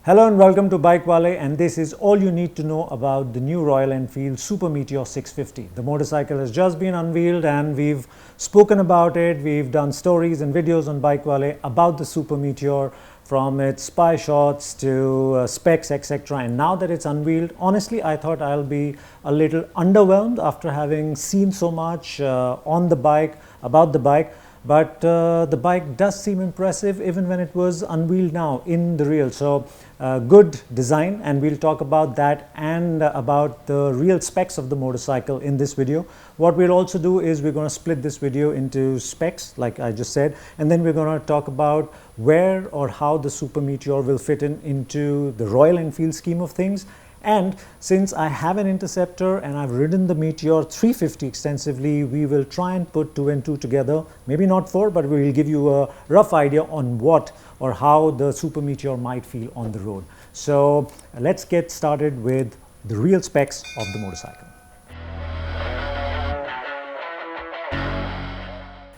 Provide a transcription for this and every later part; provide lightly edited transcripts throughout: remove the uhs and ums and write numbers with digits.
Hello and welcome to BikeWale, and this is all you need to know about the new Royal Enfield Super Meteor 650. The motorcycle has just been unveiled and we've spoken about it. We've done stories and videos on BikeWale about the Super Meteor, from its spy shots to specs, etc. And now that it's unveiled, honestly, I thought I'll be a little underwhelmed after having seen so much on the bike, about the bike. But the bike does seem impressive even when it was unveiled now in the real. So good design, and we'll talk about that and about the real specs of the motorcycle in this video. What we'll also do is we're going to split this video into specs, like I just said, and then we're going to talk about where or how the Super Meteor will fit into the Royal Enfield scheme of things. And since I have an Interceptor and I've ridden the Meteor 350 extensively, we will try and put 2 and 2 together. Maybe not 4, but we will give you a rough idea on what or how the Super Meteor might feel on the road. So let's get started with the real specs of the motorcycle.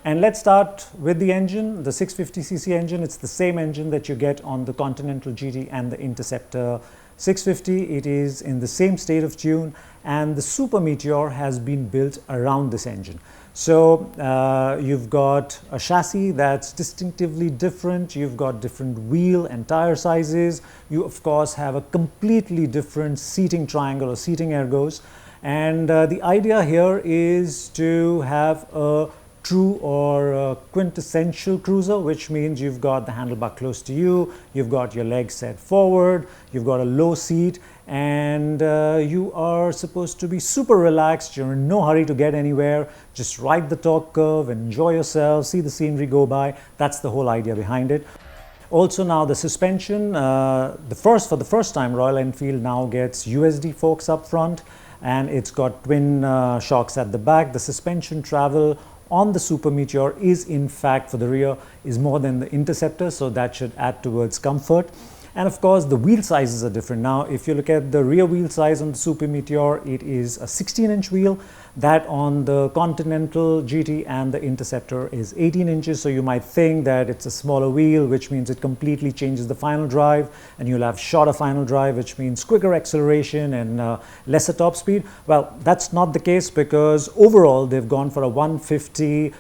And let's start with the engine, the 650cc engine. It's the same engine that you get on the Continental GT and the Interceptor 650. It is in the same state of tune, and the Super Meteor has been built around this engine. So you've got a chassis that's distinctively different. You've got different wheel and tire sizes. You of course have a completely different seating triangle or seating ergos. And the idea here is to have a true or quintessential cruiser, which means you've got the handlebar close to you, you've got your legs set forward, you've got a low seat, and you are supposed to be super relaxed. You're in no hurry to get anywhere. Just ride the torque curve, enjoy yourself, see the scenery go by. That's the whole idea behind it. Also now the suspension, for the first time Royal Enfield now gets USD forks up front, and it's got twin shocks at the back. The suspension travel on the Super Meteor is in fact for the rear is more than the Interceptor, so that should add towards comfort. And of course the wheel sizes are different. Now if you look at the rear wheel size on the Super Meteor, it is a 16-inch wheel. That on the Continental GT and the Interceptor is 18 inches. So you might think that it's a smaller wheel, which means it completely changes the final drive, and you'll have shorter final drive, which means quicker acceleration and lesser top speed. Well, that's not the case, because overall they've gone for a 150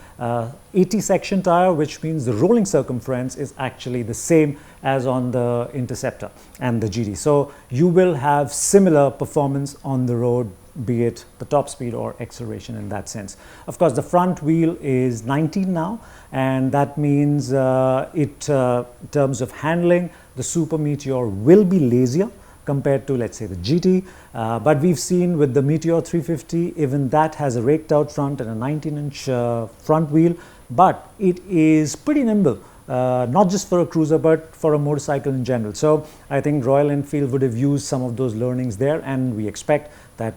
80 section tire, which means the rolling circumference is actually the same as on the Interceptor and the GT. So you will have similar performance on the road, be it the top speed or acceleration in that sense. Of course, the front wheel is 19 now, and that means in terms of handling, the Super Meteor will be lazier compared to, let's say, the GT. But we've seen with the Meteor 350, even that has a raked out front and a 19-inch front wheel, but it is pretty nimble. Not just for a cruiser, but for a motorcycle in general. So I think Royal Enfield would have used some of those learnings there, and we expect that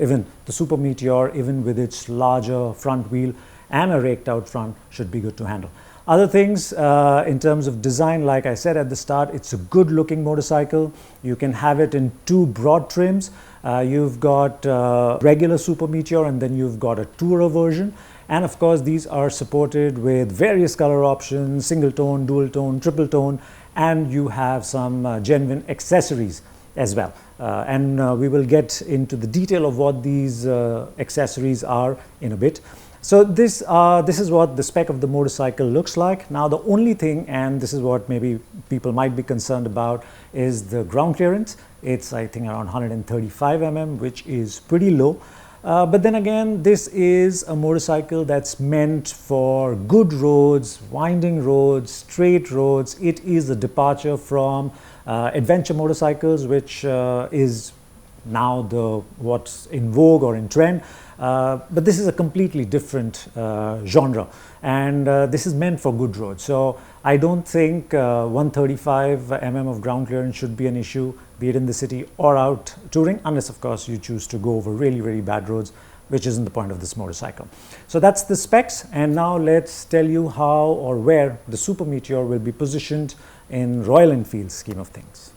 even the Super Meteor, even with its larger front wheel and a raked out front, should be good to handle. Other things in terms of design, like I said at the start, it's a good looking motorcycle. You can have it in 2 broad trims. You've got regular Super Meteor, and then you've got a tourer version. And of course these are supported with various color options, single tone, dual tone, triple tone, and you have some genuine accessories as well. And we will get into the detail of what these accessories are in a bit. So this is what the spec of the motorcycle looks like. Now the only thing, and this is what maybe people might be concerned about, is the ground clearance. It's I think around 135 mm, which is pretty low. But then again, this is a motorcycle that's meant for good roads, winding roads, straight roads. It is a departure from adventure motorcycles, which is now what's in vogue or in trend. But this is a completely different genre, and this is meant for good roads. So I don't think 135 mm of ground clearance should be an issue, be it in the city or out touring, unless of course you choose to go over really, really bad roads, which isn't the point of this motorcycle. So that's the specs, and now let's tell you how or where the Super Meteor will be positioned in Royal Enfield's scheme of things.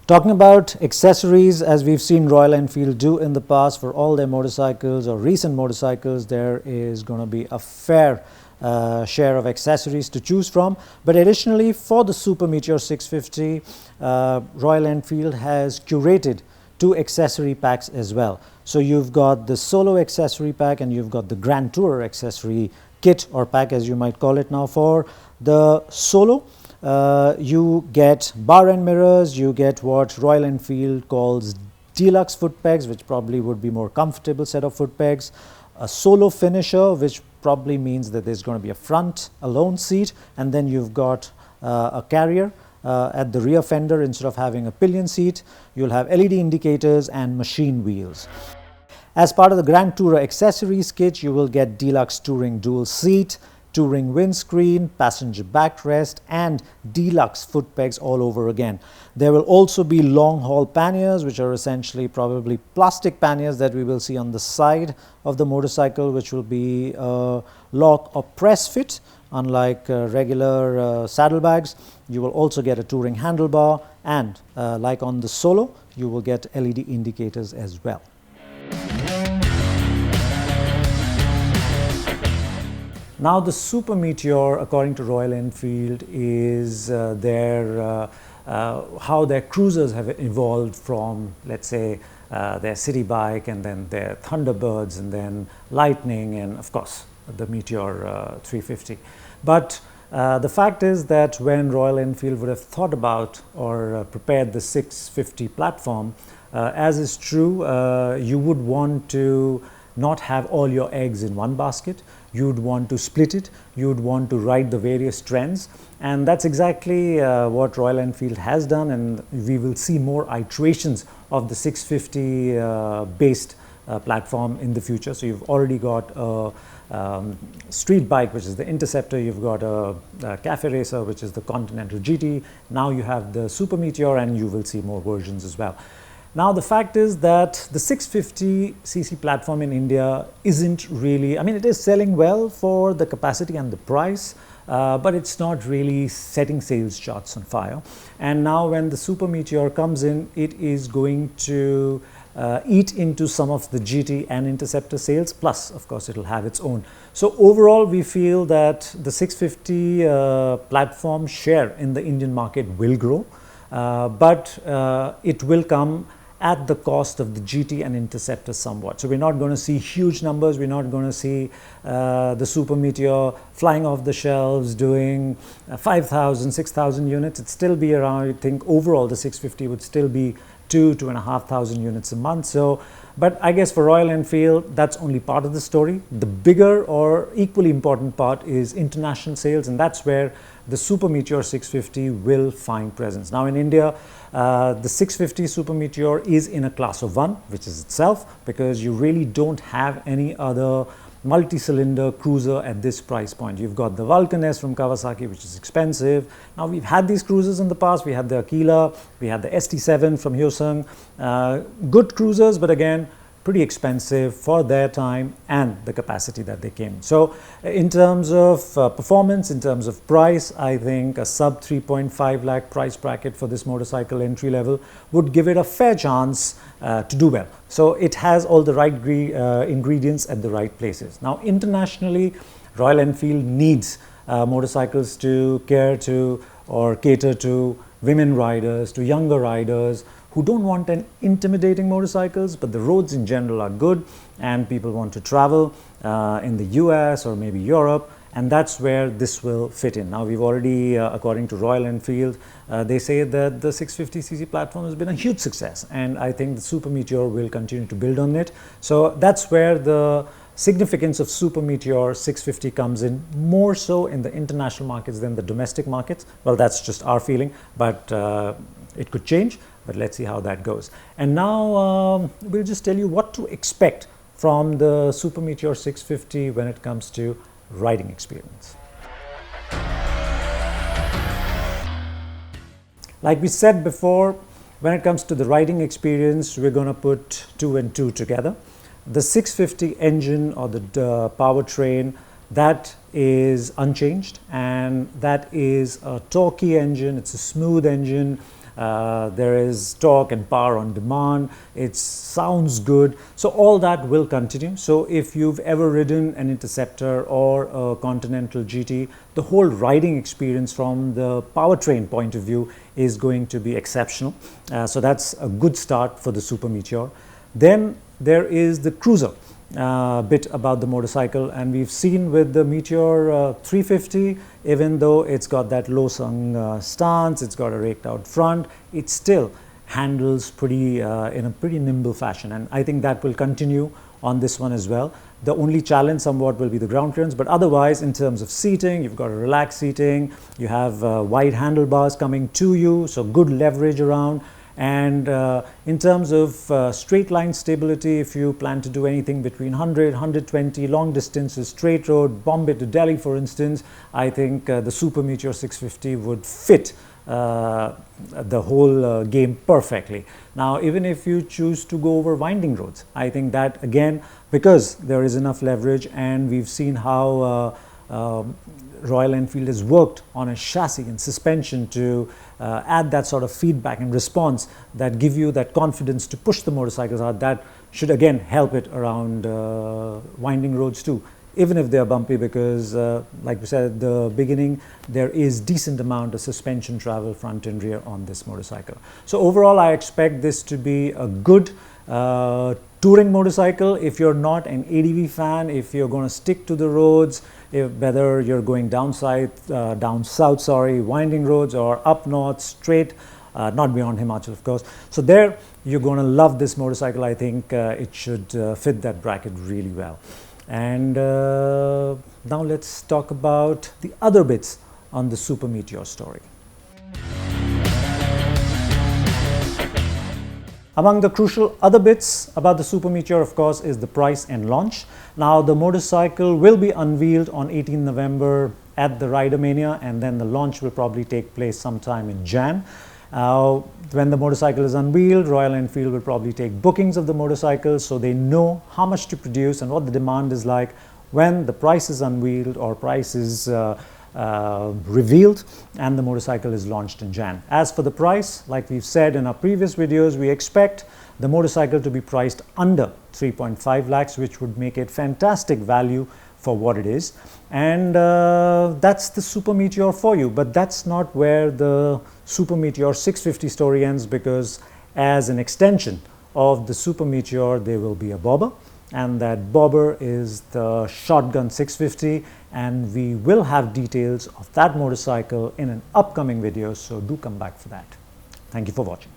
Talking about accessories, as we've seen Royal Enfield do in the past for all their motorcycles or recent motorcycles, there is going to be a fair share of accessories to choose from. But additionally, for the Super Meteor 650, Royal Enfield has curated 2 accessory packs as well. So you've got the Solo accessory pack and you've got the Grand Tourer accessory kit or pack, as you might call it now. For the Solo, you get bar end mirrors, you get what Royal Enfield calls deluxe foot pegs, which probably would be more comfortable set of foot pegs, a Solo finisher, which probably means that there's going to be a front alone seat, and then you've got a carrier at the rear fender. Instead of having a pillion seat, you'll have LED indicators and machine wheels. As part of the Grand Tourer accessories kit, you will get deluxe touring dual seat, touring windscreen, passenger backrest, and deluxe foot pegs all over again. There will also be long haul panniers, which are essentially probably plastic panniers that we will see on the side of the motorcycle, which will be lock or press fit. Unlike regular saddlebags, you will also get a touring handlebar, and like on the Solo, you will get LED indicators as well. Now the Super Meteor, according to Royal Enfield, is how their cruisers have evolved from, let's say, their city bike, and then their Thunderbirds, and then Lightning, and of course the Meteor 350. But the fact is that when Royal Enfield would have thought about or prepared the 650 platform, as is true, you would want to not have all your eggs in one basket. You'd want to split it, you'd want to ride the various trends, and that's exactly what Royal Enfield has done, and we will see more iterations of the 650 based platform in the future. So you've already got a street bike, which is the Interceptor, you've got a cafe racer, which is the Continental GT, now you have the Super Meteor, and you will see more versions as well. Now the fact is that the 650cc platform in India isn't really, I mean, it is selling well for the capacity and the price, but it's not really setting sales charts on fire. And now when the Super Meteor comes in, it is going to eat into some of the GT and Interceptor sales, plus of course it'll have its own. So overall we feel that the 650 platform share in the Indian market will grow, but it will come at the cost of the GT and Interceptor somewhat. So we're not going to see huge numbers, we're not going to see the Super Meteor flying off the shelves doing 5,000, 6,000 units. It'd still be around, I think overall the 650 would still be 2,500 units a month. So, but I guess for Royal Enfield, that's only part of the story. The bigger or equally important part is international sales, and that's where the Super Meteor 650 will find presence. Now in India, the 650 Super Meteor is in a class of 1, which is itself, because you really don't have any other multi-cylinder cruiser at this price point. You've got the Vulcan S from Kawasaki, which is expensive. Now we've had these cruisers in the past. We had the Aquila, we had the ST7 from Hyosung. Good cruisers, but again, pretty expensive for their time and the capacity that they came. So in terms of performance, in terms of price, I think a sub 3.5 lakh price bracket for this motorcycle entry level would give it a fair chance to do well. So it has all the right ingredients at the right places. Now internationally, Royal Enfield needs motorcycles to cater to women riders, to younger riders, who don't want an intimidating motorcycles, but the roads in general are good and people want to travel in the US or maybe Europe, and that's where this will fit in. Now we've already, according to Royal Enfield, they say that the 650cc platform has been a huge success, and I think the Super Meteor will continue to build on it. So that's where the significance of Super Meteor 650 comes in, more so in the international markets than the domestic markets. Well, that's just our feeling, but it could change. But let's see how that goes. And now we'll just tell you what to expect from the Super Meteor 650 when it comes to riding experience. Like we said before, when it comes to the riding experience, we're going to put 2 and 2 together. The 650 engine or the powertrain, that is unchanged, and that is a torquey engine. It's a smooth engine. There is torque and power on demand. It sounds good. So all that will continue. So if you've ever ridden an Interceptor or a Continental GT, the whole riding experience from the powertrain point of view is going to be exceptional. So that's a good start for the Super Meteor. Then there is the cruiser bit about the motorcycle, and we've seen with the Meteor 350, even though it's got that low swung stance, it's got a raked out front, it still handles pretty in a pretty nimble fashion, and I think that will continue on this one as well. The only challenge somewhat will be the ground clearance, but otherwise in terms of seating, you've got a relaxed seating, you have wide handlebars coming to you, so good leverage around. And in terms of straight line stability, if you plan to do anything between 100, 120, long distances, straight road, Bombay to Delhi for instance, I think the Super Meteor 650 would fit the whole game perfectly. Now, even if you choose to go over winding roads, I think that again, because there is enough leverage, and we've seen how Royal Enfield has worked on a chassis and suspension to add that sort of feedback and response that give you that confidence to push the motorcycles out. That should again help it around winding roads too, even if they are bumpy, because like we said at the beginning, there is decent amount of suspension travel front and rear on this motorcycle. So overall, I expect this to be a good touring motorcycle. If you're not an ADV fan, if you're going to stick to the roads, whether you're going down south, winding roads, or up north, straight, not beyond Himachal, of course. So there, you're going to love this motorcycle. I think it should fit that bracket really well. And now let's talk about the other bits on the Super Meteor story. Among the crucial other bits about the Super Meteor, of course, is the price and launch. Now, the motorcycle will be unveiled on 18 November at the Ridermania, and then the launch will probably take place sometime in Jan. When the motorcycle is unveiled, Royal Enfield will probably take bookings of the motorcycle, so they know how much to produce and what the demand is like when the price is unveiled or price is revealed and the motorcycle is launched in Jan. As for the price, like we've said in our previous videos, we expect the motorcycle to be priced under 3.5 lakhs, which would make it fantastic value for what it is. And that's the Super Meteor for you. But that's not where the Super Meteor 650 story ends, because as an extension of the Super Meteor, there will be a bobber, and that bobber is the Shotgun 650, and we will have details of that motorcycle in an upcoming video, so do come back for that. Thank you for watching.